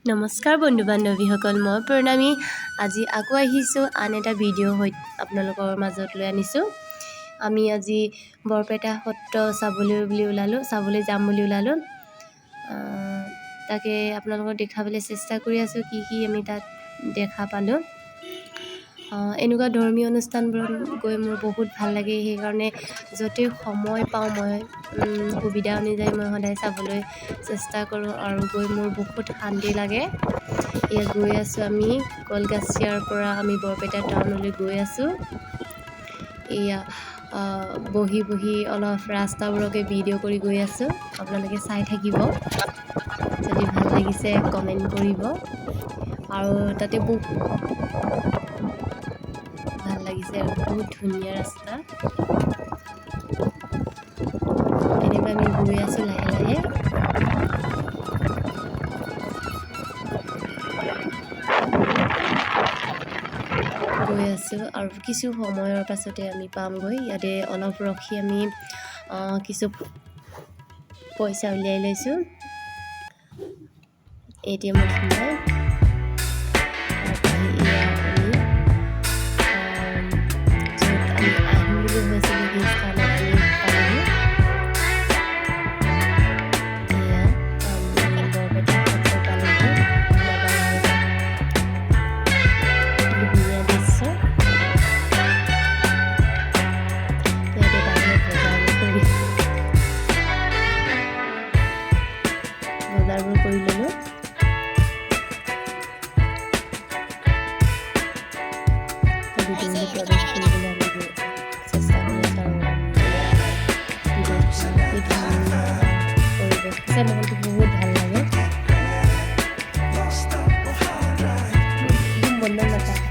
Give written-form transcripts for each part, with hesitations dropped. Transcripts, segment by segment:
নমস্কাৰ বন্ধু বান্ধৱীসকল, মই প্ৰণামী। আজি আকৌ আহিছোঁ আন এটা ভিডিঅ' আপোনালোকৰ মাজত লৈ আনিছোঁ। আমি আজি বৰপেটা সত্ৰ চাবলৈ যাম বুলি ওলালোঁ। তাকে আপোনালোকক দেখাবলৈ চেষ্টা কৰি আছোঁ কি আমি তাত দেখা পালোঁ। এনেকুৱা ধৰ্মীয় অনুষ্ঠানবোৰত গৈ মোৰ বহুত ভাল লাগে। সেইকাৰণে য'তে সময় পাওঁ মই সুবিধা অনুযায়ী মই সদায় চাবলৈ চেষ্টা কৰোঁ আৰু গৈ মোৰ বহুত শান্তি লাগে। এয়া গৈ আছোঁ আমি কলগাছিয়াৰ পৰা আমি বৰপেটা টাউনলৈ গৈ আছোঁ। এয়া বহি অলপ ৰাস্তাবোৰকে ভিডিঅ' কৰি গৈ আছোঁ। আপোনালোকে চাই থাকিব, যদি ভাল লাগিছে কমেণ্ট কৰিব। আৰু তাতে ভাল লাগিছে আৰু বহুত ধুনীয়া ৰাস্তা। এনেকৈ আমি গৈ আছোঁ লাহে লাহে। গৈ আছোঁ আৰু কিছু সময়ৰ পাছতে আমি পামগৈ। ইয়াতে অলপ ৰখি আমি কিছু পইচা উলিয়াই লৈছোঁ ATM-ত সোমাই। বজাৰবোৰ কৰি ল'লোঁ। প্ৰৱেশ কৰিবলৈ আমি চেষ্টা কৰি আছোঁ আৰু পৰিৱেশ আছে, মনটো বহুত ভাল লাগে। বন্ধ নাপায়।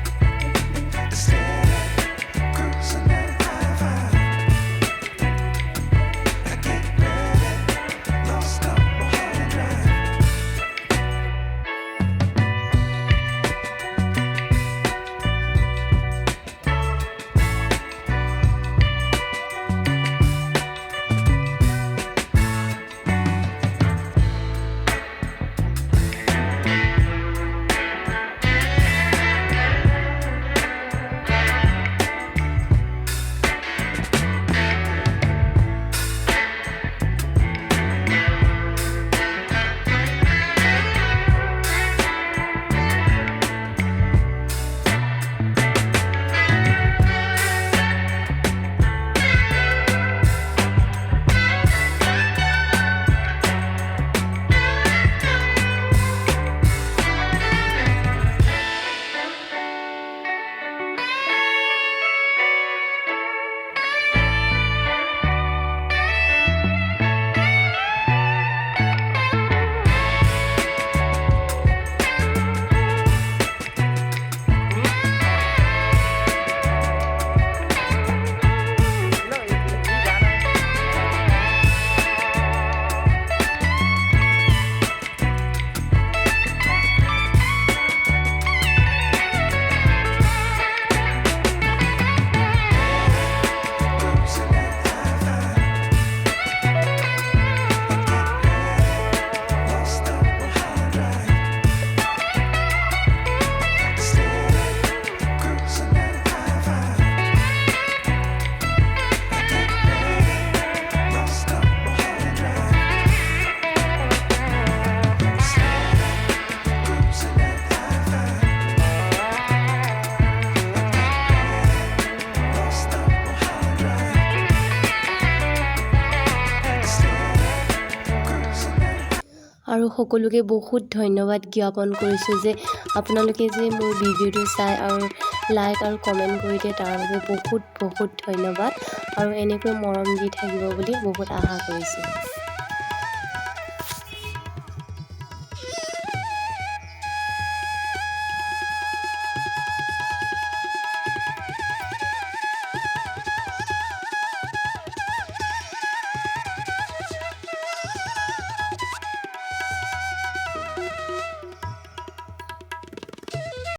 আৰু সকলোকে বহুত ধন্যবাদ জ্ঞাপন কৰিছোঁ যে আপোনালোকে যে মোৰ ভিডিঅ'টো চাই আৰু লাইক আৰু কমেণ্ট কৰি দিয়ে, তাৰ বাবে বহুত ধন্যবাদ। আৰু এনেকৈ মৰম দি থাকিব বুলি বহুত আশা কৰিছোঁ।